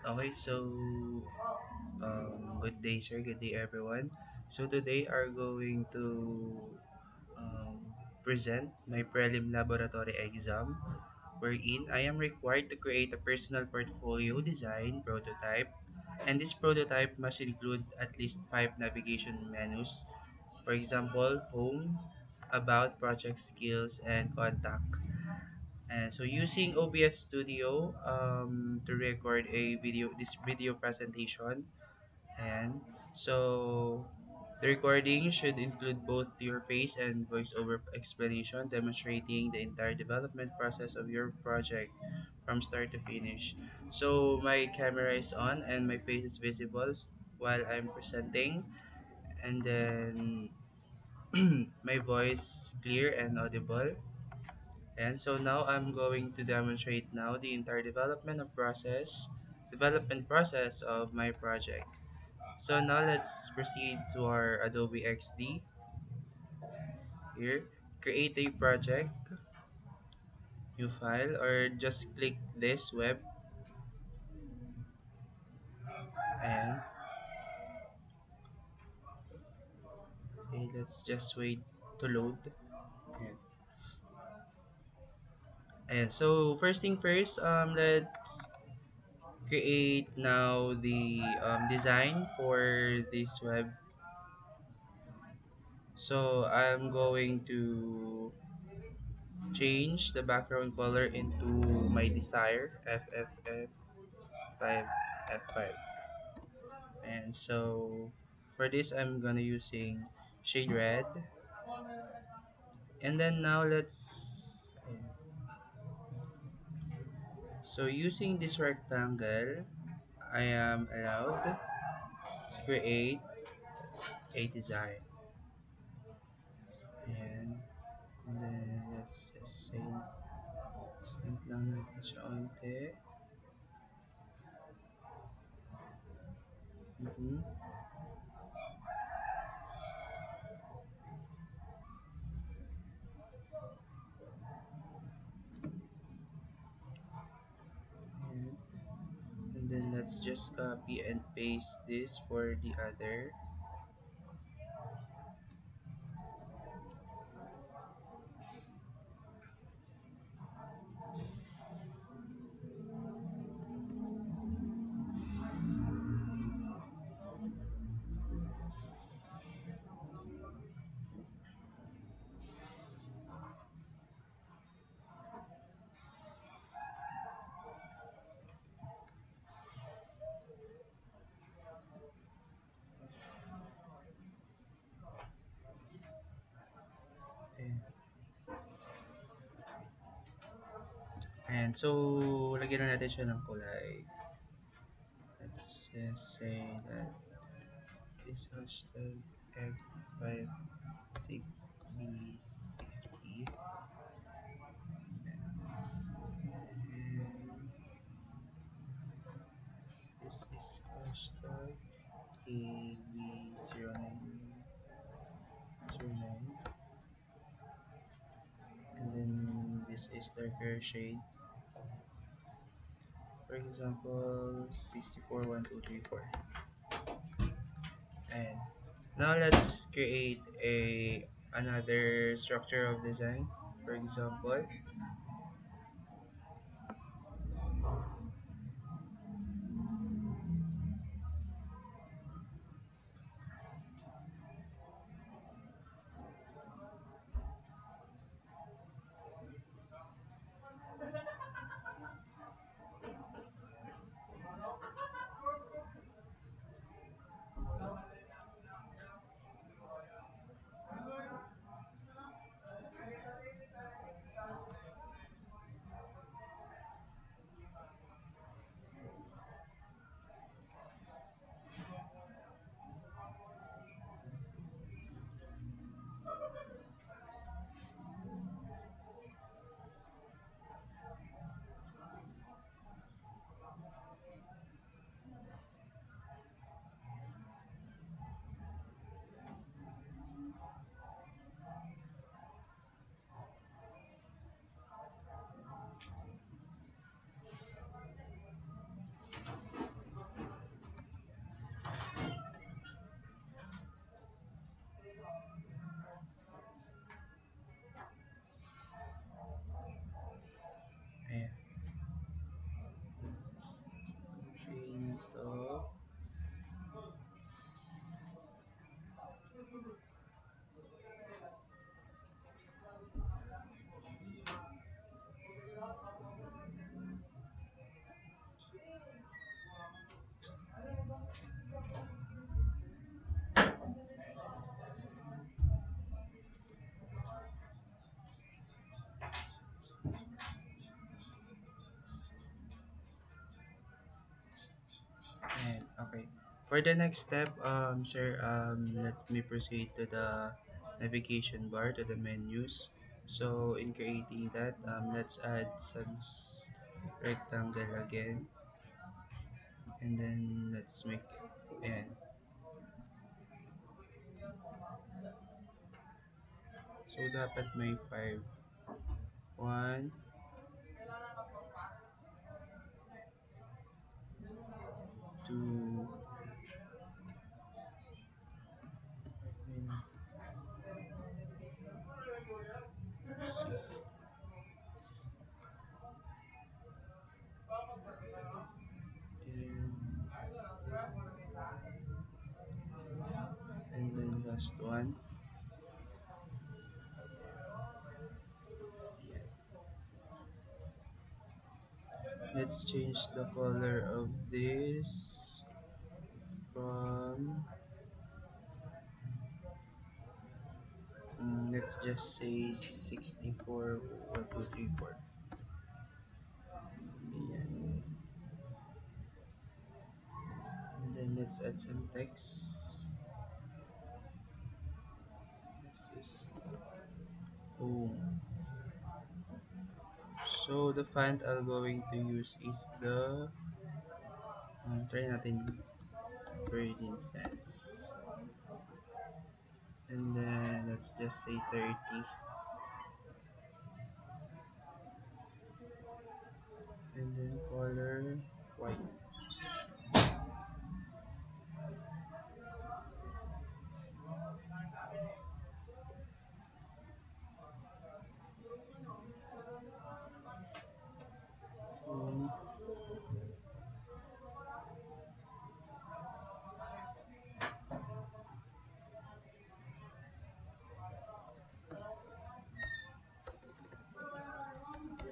Okay, so good day, sir. Good day, everyone. So today are going to present my prelim laboratory exam, wherein I am required to create a personal portfolio design prototype, and this prototype must include at least five navigation menus. For example, home, about, project skills, and contact. And so using OBS Studio to record this video presentation. And so the recording should include both your face and voiceover explanation demonstrating the entire development process of your project from start to finish. So my camera is on and my face is visible while I'm presenting, and then my voice clear and audible. And so now I'm going to demonstrate now the entire development process of my project. So now let's proceed to our Adobe XD here. Create a project, new file, or just click this web, and okay, let's just wait to load. And, and so first thing first, let's create now the design for this web. So I'm going to change the background color into my desire FFF5 F5. And so for this I'm gonna using shade red. And then now let's so using this rectangle I am allowed to create a design. And then let's just say sync lang natin siya onte. Mhm. and, and then let's just copy and paste this for the other. And, and so lagyan na natin siya ng kulay. Let's just say that this hashtag F56B6B, and this is hashtag AB0909, and then this is darker shade, for example 641234. And now let's create a another structure of design. For example, For the next step, sir, let me proceed to the navigation bar, to the menus. So in creating that, let's add some rectangle again, and then let's make it. And so dapat may five. One, two, and let's see, and then last one. Let's change the color of this from, let's just say 64, 1, 2, 3, 4. Ayan. And then let's add some text. This is home. So the font I'm going to use is the, try natin Virgin Sans. And then let's just say 30. And then color white. Home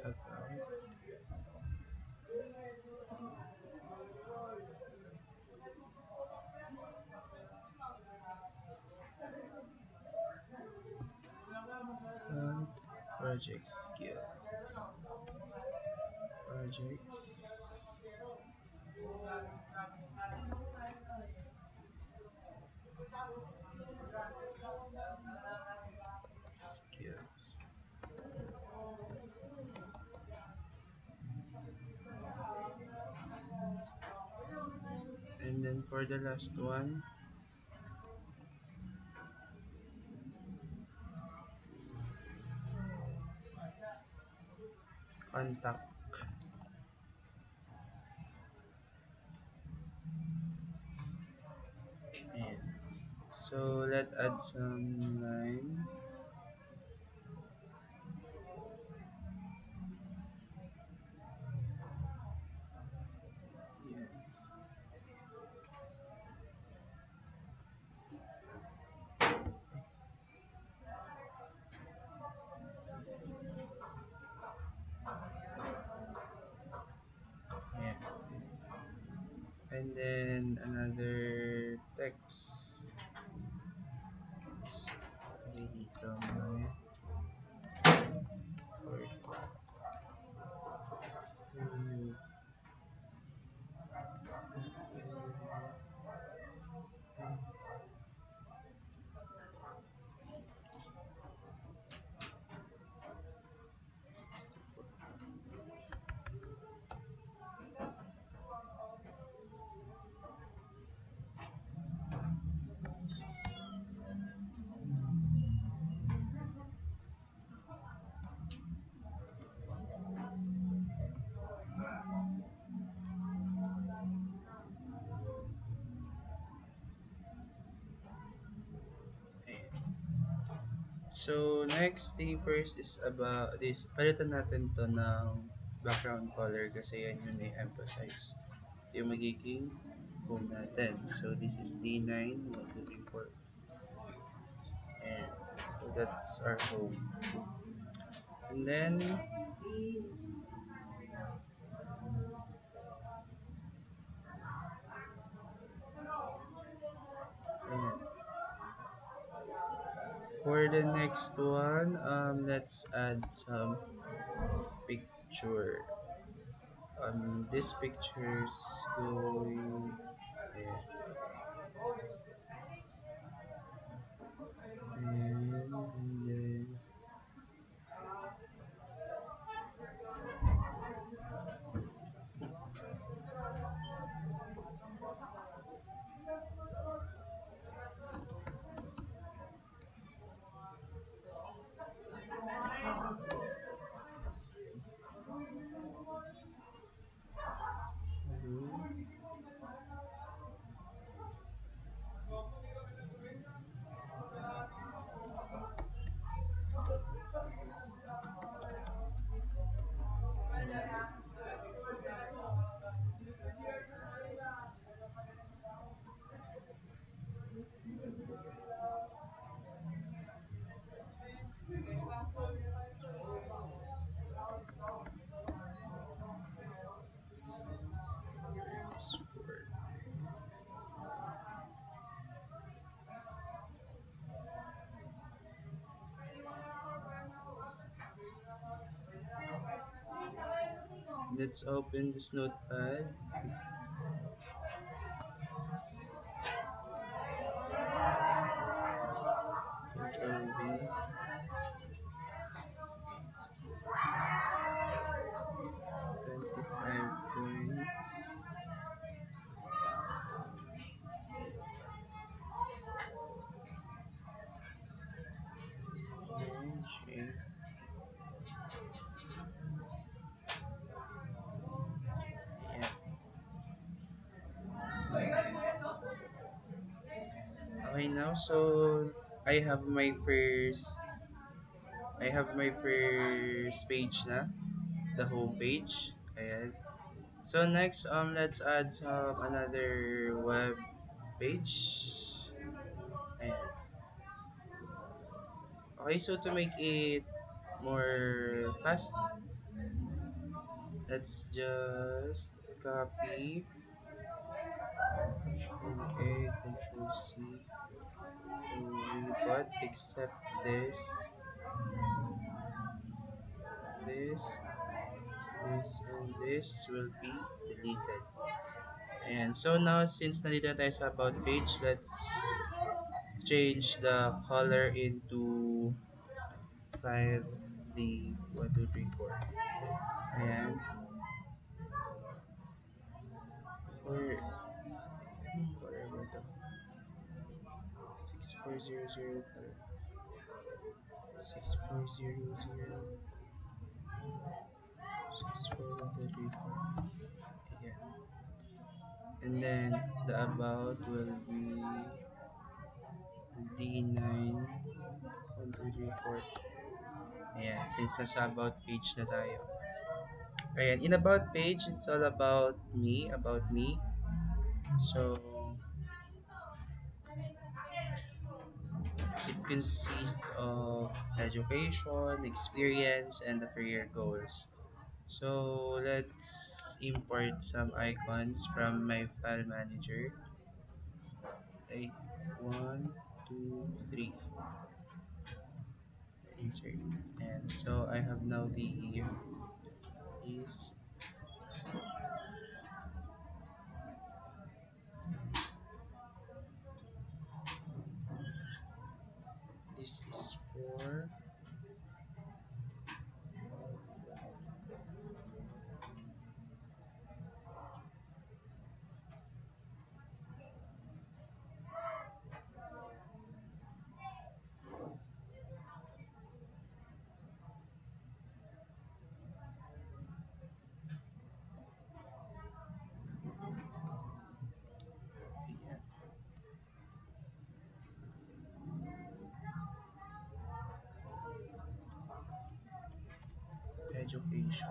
about font project skills. Projects skills. And then for the last one, contact. Ayan. So let's add some line. Ayan. Ayan. And then another text. Okay, dito may for you. Ayan. So, next thing first is about this. Palitan natin to ng background color kasi yan yung i-emphasize. Yung magiging home natin. So, this is D9, 1, 2, 3, 4. And so, that's our home. And then, ayan. For the next one, let's add some picture. This picture's going, ayan. Mhm. Minus 4. Let's open this notepad. Control V. 25 points. Okay. Yeah. Okay now, so I have my first I have my first page na, the home page. Ayan. So next, let's add some another web page. Ayan. Okay, so to make it more fast, let's just copy, Control A, Control C, Control V, but except this, and this will be deleted. And so now, since nandito na tayo sa about page, let's change the color into 5D 1, 2, 3, 4. Ayan. Or, anong color ba ito? 64005. 6400. 64, 1, 2, 3, 4. Ayan. And then, the about will be D9 1, 2, 3, 4. Ayan, since nasa about page na tayo. Ayan, in about page, it's all about me. So, it consists of education, experience, and the career goals. So, let's import some icons from my file manager. Like, one, two, three. Insert. And so, I have now is this is for yeah, education.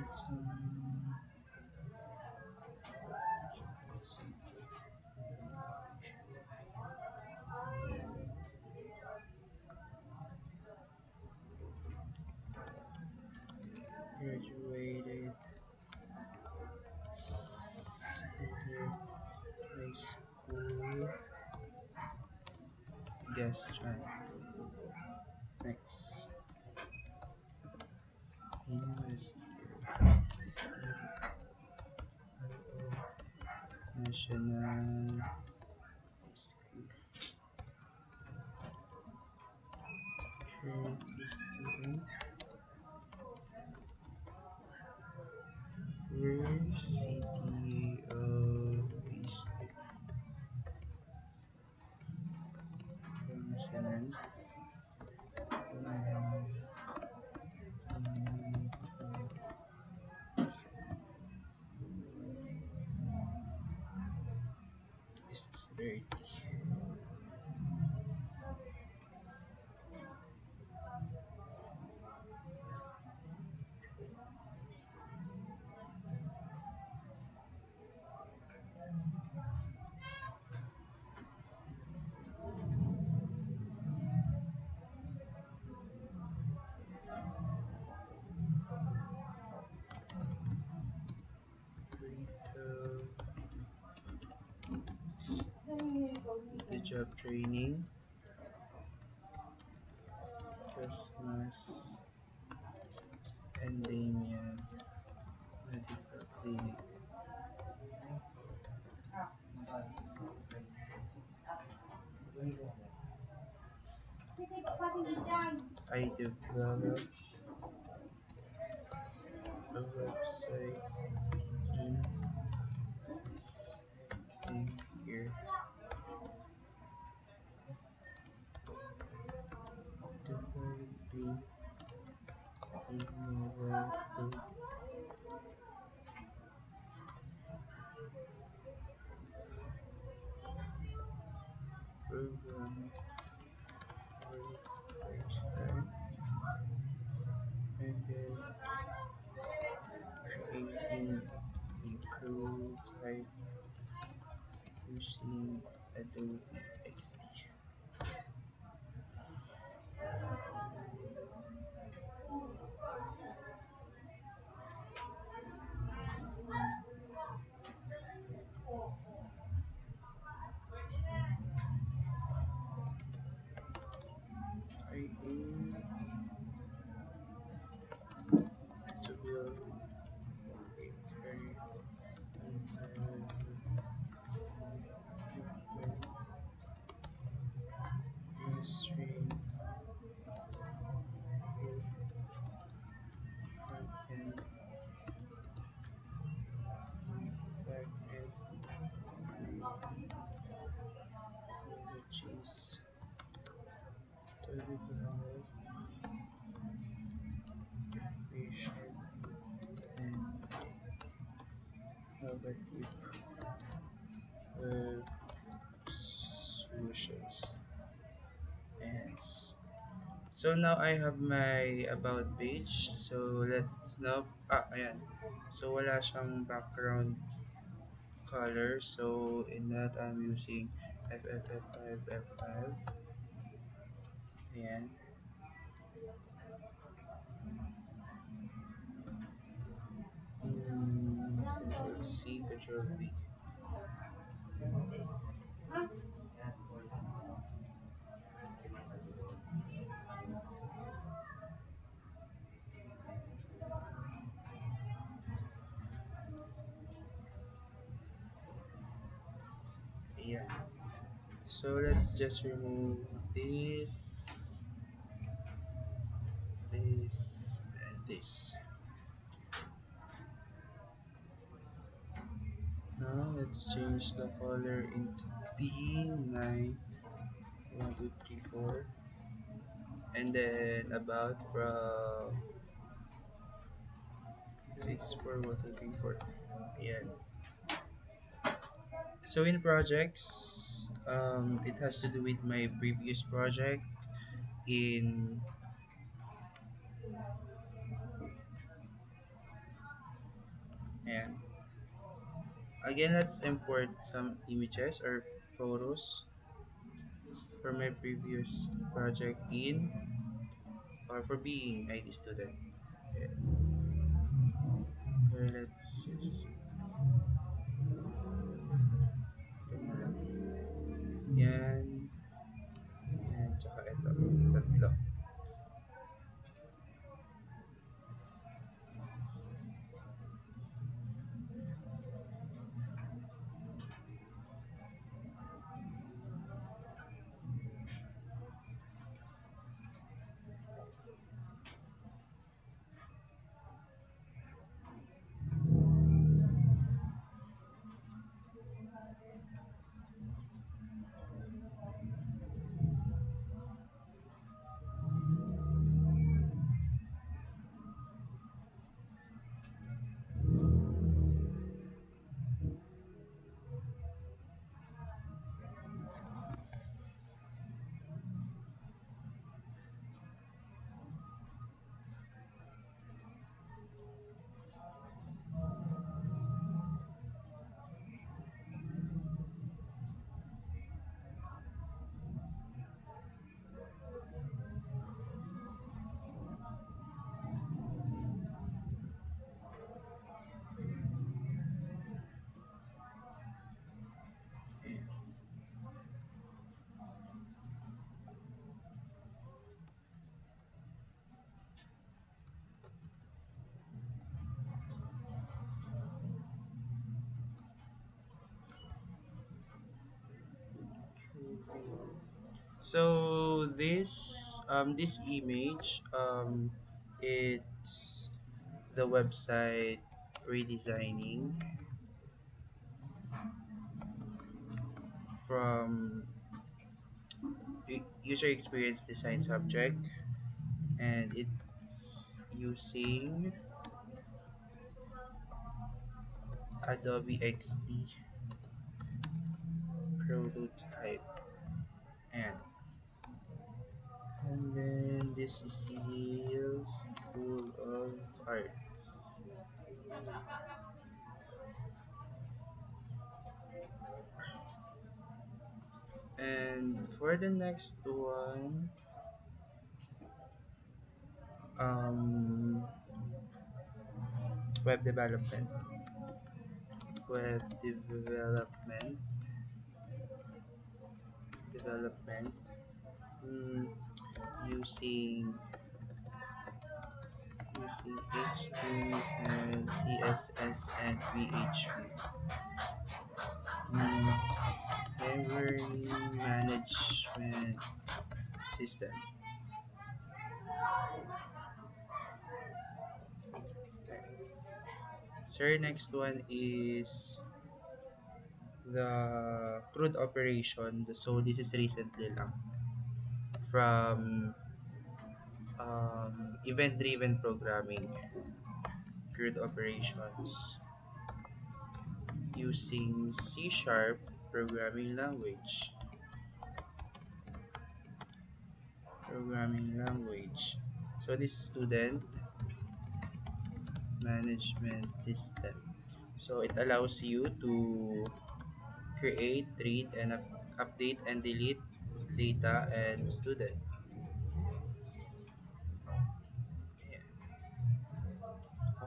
some, let's see, graduated Center High School. Gastronomy. Next. University National High School. Currently student. University of East Pangasinan. This is 30. Retail, the job training, Christmas, Endemia, Medical Clinic, I developed a website in second year developing a mobile program for first time and then creating a prototype using Adobe XD. I aim to build a career in development, mastering both front-end and back-end technologies to develop efficient and innovative web solutions. And so now I have my about page. So let's now, ayan. So wala siyang background color. So in that I'm using FFF5 F5. Ayan. Control C, Control V. Yeah. So let's just remove this, and this. Now let's change the color into D9, 1, 2, 3, 4, and then about from 6, 4, 1, 2, 3, 4. Ayan. So in projects, it has to do with my previous project in Ayan. Again, let's import some images or photos for my previous project in or for being ID student. Ayan. Let's just ito na lang. Yan. Yan. Tsaka ito. Tatlo. So this image it's the website redesigning from user experience design subject, and it's using Adobe XD prototype, and then this is Yale School of Arts. And for the next one, um, web development. Web development. Development. Mm, using H2 and CSS and PHP. Library management system. Sir, next one is the crude operation. So this is recently lang from event-driven programming, crude operations using C Sharp programming language. Programming language. So this student management system. So it allows you to create, read, and update and delete data and student. Yeah.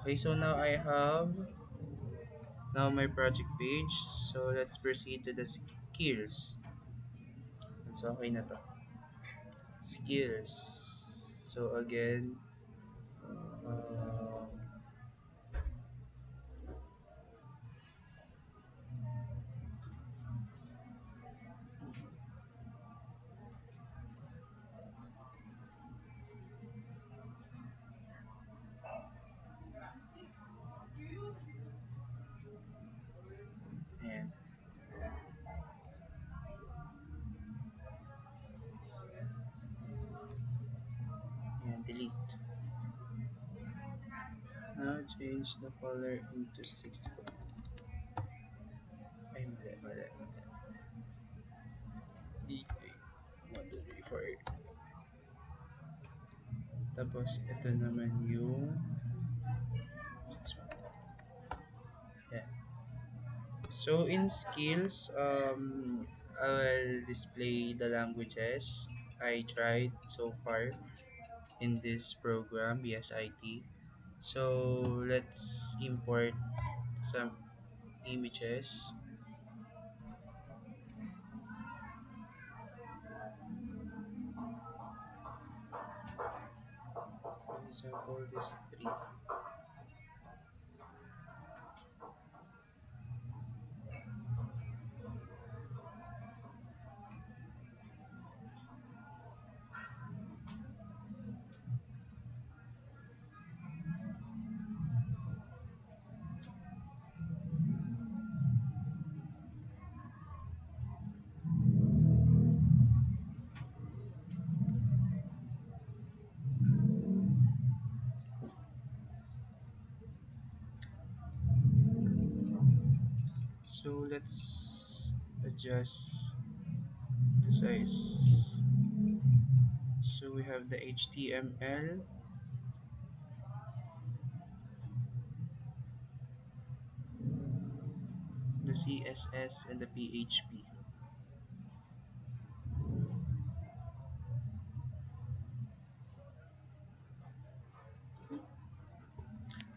Okay, so now I have now my project page. So let's proceed to the skills. So okay na to. Skills. So again, um, ayan, ayan, delete. Now change the color into 6. Ay, mali. D8. 1, 2, 3, 4. Tapos, ito naman yung So in skills, I'll display the languages I tried so far in this program, BSIT. So let's import some images. For example, this three. So let's adjust the size. So we have the HTML, the CSS, and the PHP.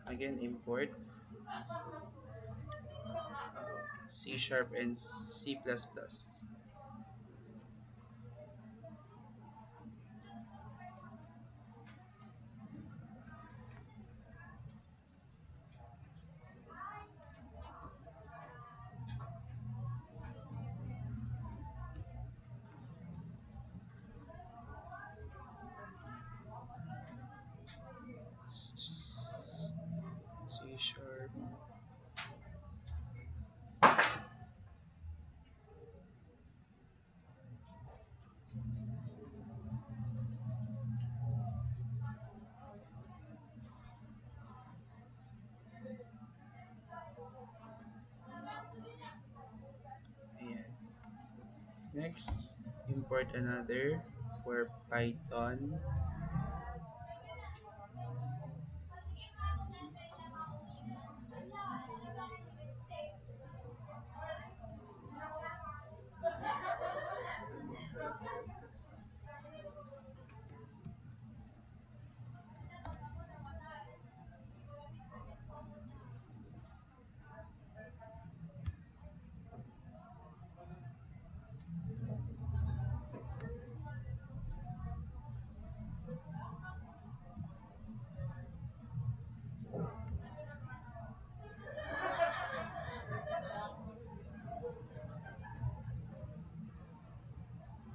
Again, import C Sharp and C++. C Sharp. Ayan. Next, import another for Python.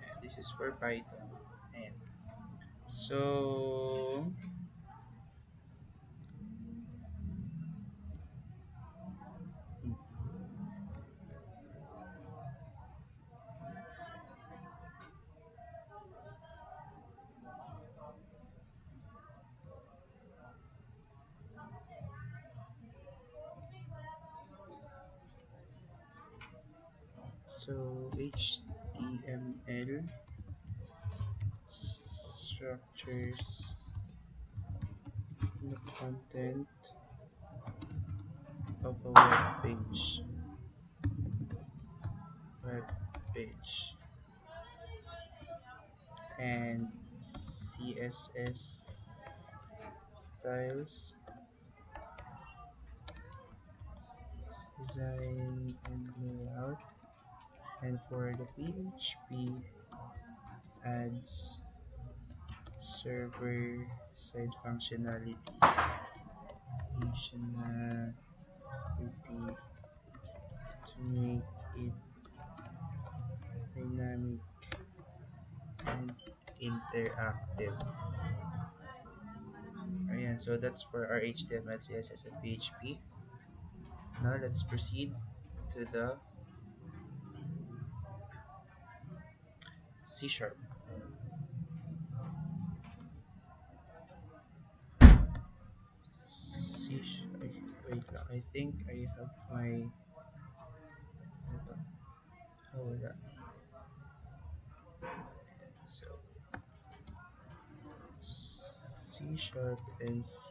And this is for Python. Ayan. So, HTML structures the content of a web page, and CSS styles, design and layout, and for the PHP adds server side functionality to make it dynamic and interactive. Ayan, so that's for our HTML, CSS, and PHP. Now let's proceed to the C Sharp. Wait lang, I think I have my... Ito. Oh, wala. So, C Sharp and C++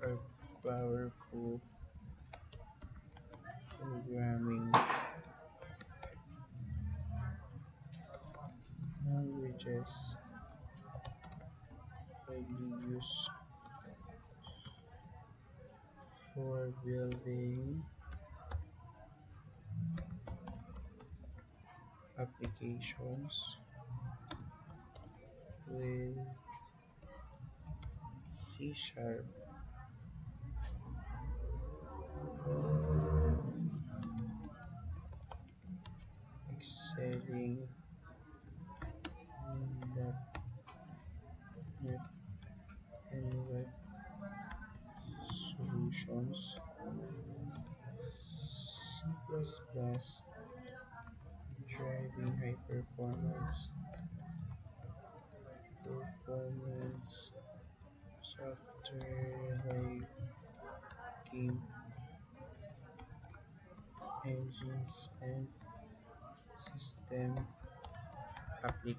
are powerful Programming languages widely used for building applications with C Sharp, excelling in .NET and web solutions, C++, driving high performance software like game engines and system applica-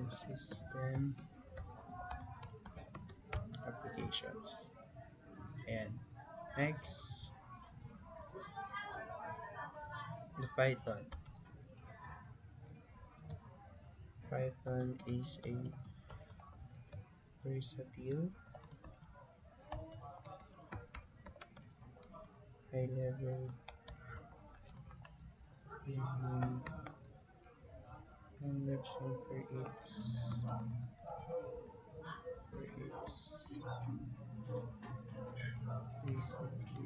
system applications. And next, the Python. Python is a versatile, high-level programming language known for its basically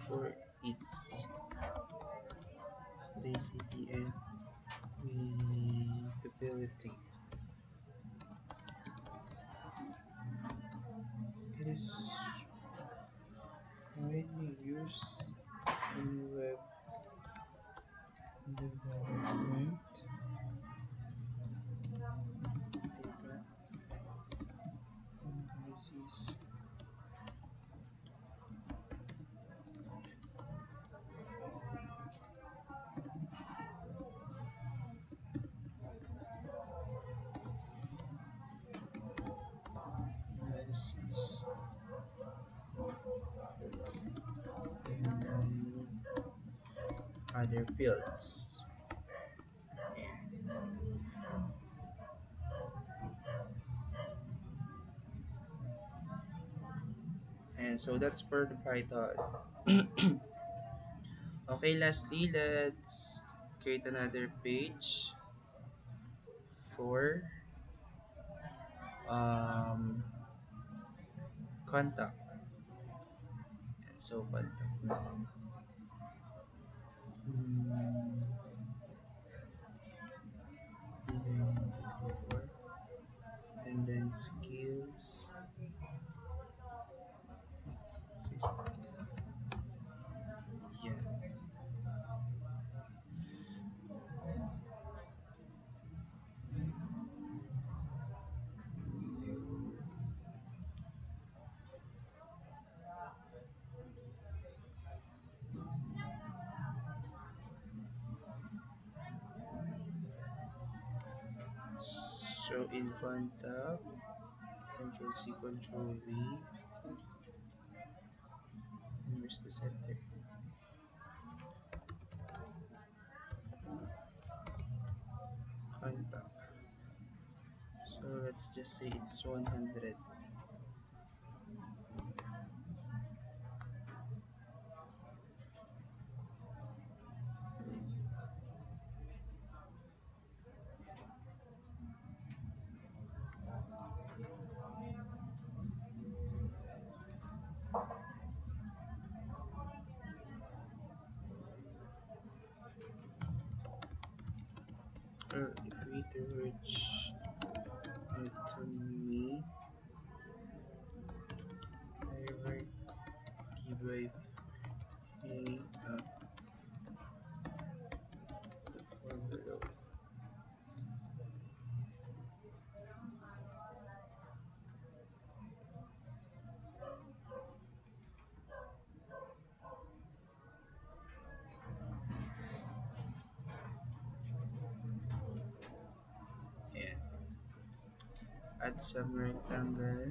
for its basicity and readability. It is widely used in web development, data analysis, analysis, and other fields. And so that's for the Python. Okay, lastly, let's create another page for um, contact. And so contact na. Hmm, before. And then skills. Yeah. So in contact, Control C, Control V. And where's the center? Contact. So let's just say it's 100. Or if we reach it to me, direct giveaway filling out the form below. add some rectangle,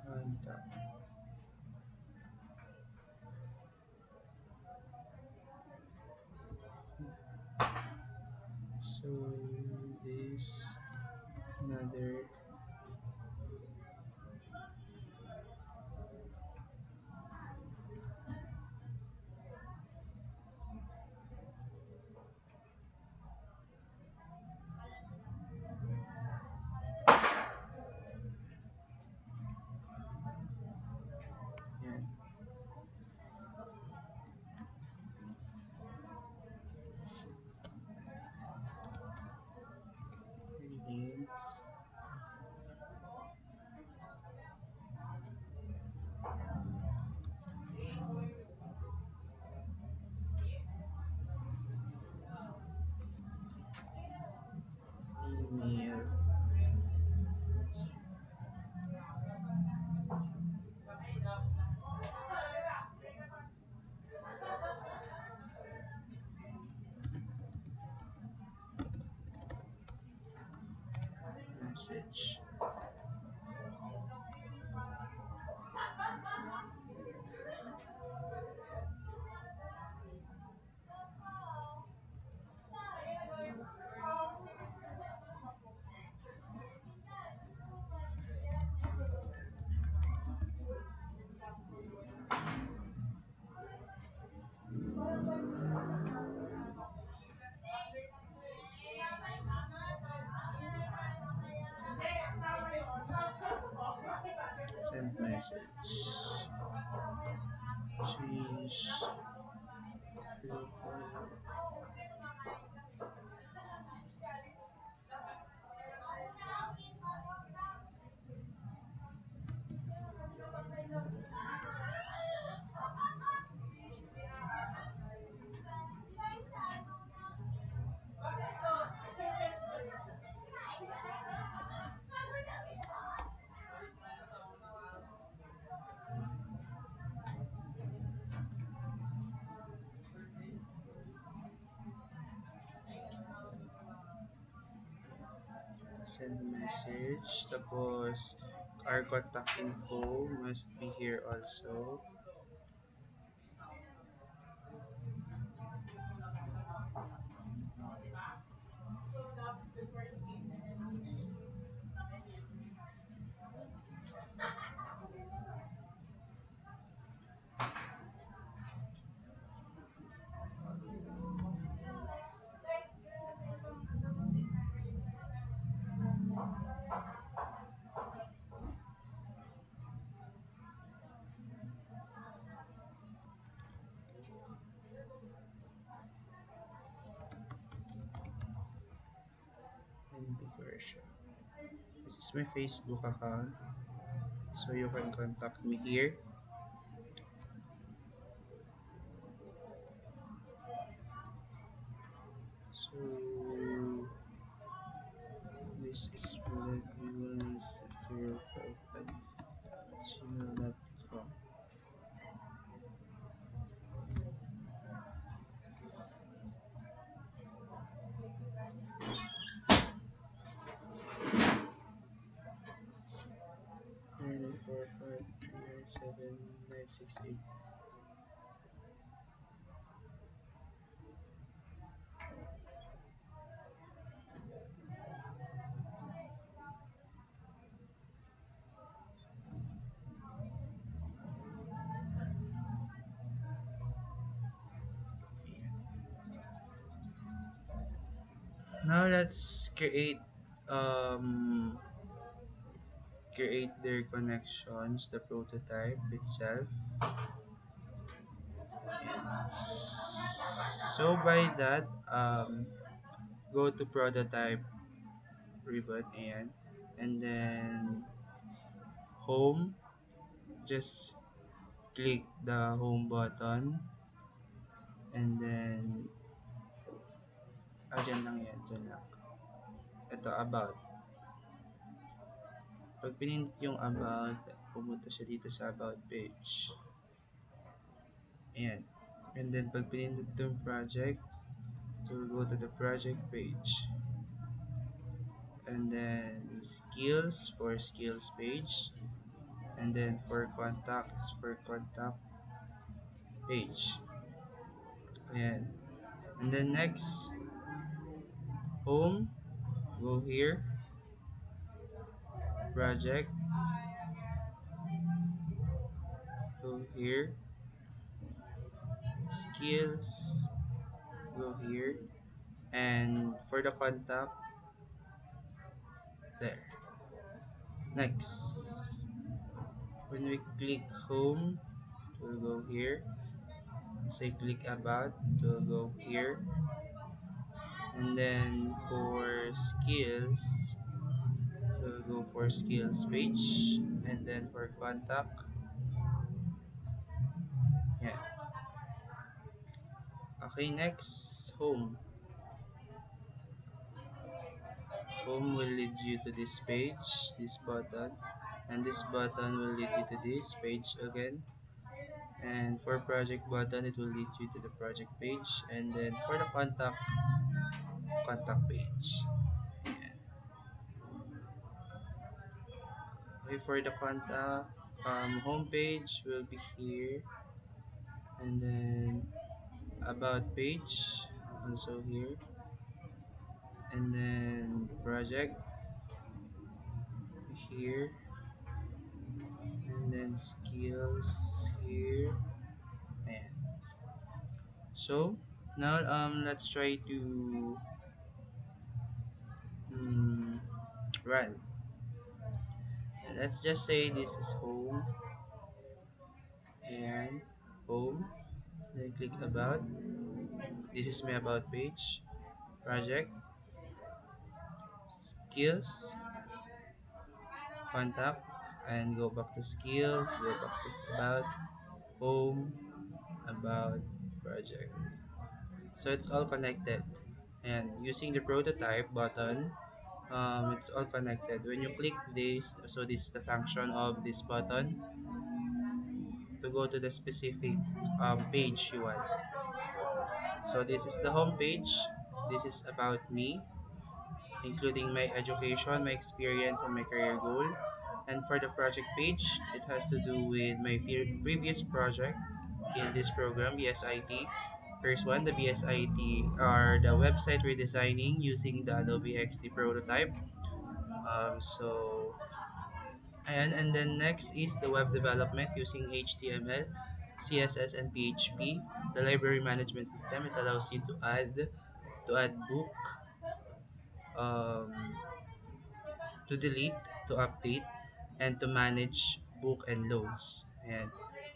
contact. So this another yan, name, email, message, send message, change field color. Send message, tapos our contact info must be here also. And big version. This is my Facebook account, so you can contact me here. So this is molecules055@gmail.com. 945397968. Now let's create their connections, the prototype itself. So by that, go to prototype ribbon and then home. Just click the home button and then dyan lang yan, dyan lang. Ito, about. Pag pinindot yung about, pumunta siya dito sa about page. Ayan. And then pag pinindot yung, project, it will go to the project page. and then skills for skills page, and then for contacts for contact page. Ayan. And then next, home, go here, project, go here, skills, go here, and for the contact, there. Next, when we click home, it will go here. Say click about, it will go here. And then for skills, we'll go for skills page. And then for contact, yeah. Okay, next, home. Home will lead you to this page, this button, and this button will lead you to this page again. And for project button, it will lead you to the project page, and then for the contact page. Okay, for the contact, home page will be here, and then about page also here, and then project here, and then skills here. Ayan. So now let's try to um, run. Let's just say this is home and home. Then click about. This is my about page. Project, skills, contact, and go back to skills. Go back to about, home, about, project. So it's all connected. And using the prototype button, it's all connected. When you click this, so this is the function of this button to go to the specific page you want. So this is the home page. This is about me, including my education, my experience, and my career goal. And for the project page, it has to do with my previous project in this program, BSIT. First one, the BSIT are the website redesigning using the Adobe XD prototype. So, and then next is the web development using HTML, CSS, and PHP. The library management system, it allows you to add book, um, to delete, to update, and to manage book and loads. And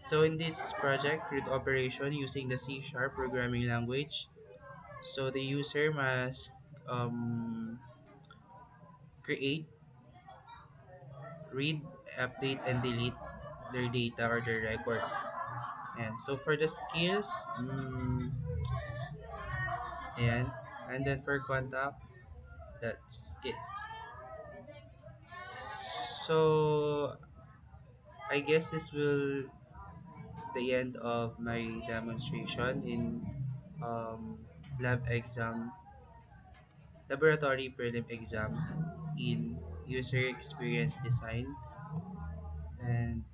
so in this project, create operation using the C# programming language. So the user must create, read, update, and delete their data or their record. And so for the skills, and then for contact, that's it. So I guess this will the end of my demonstration in um, lab exam, laboratory prelim exam in user experience design. And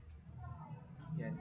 yan.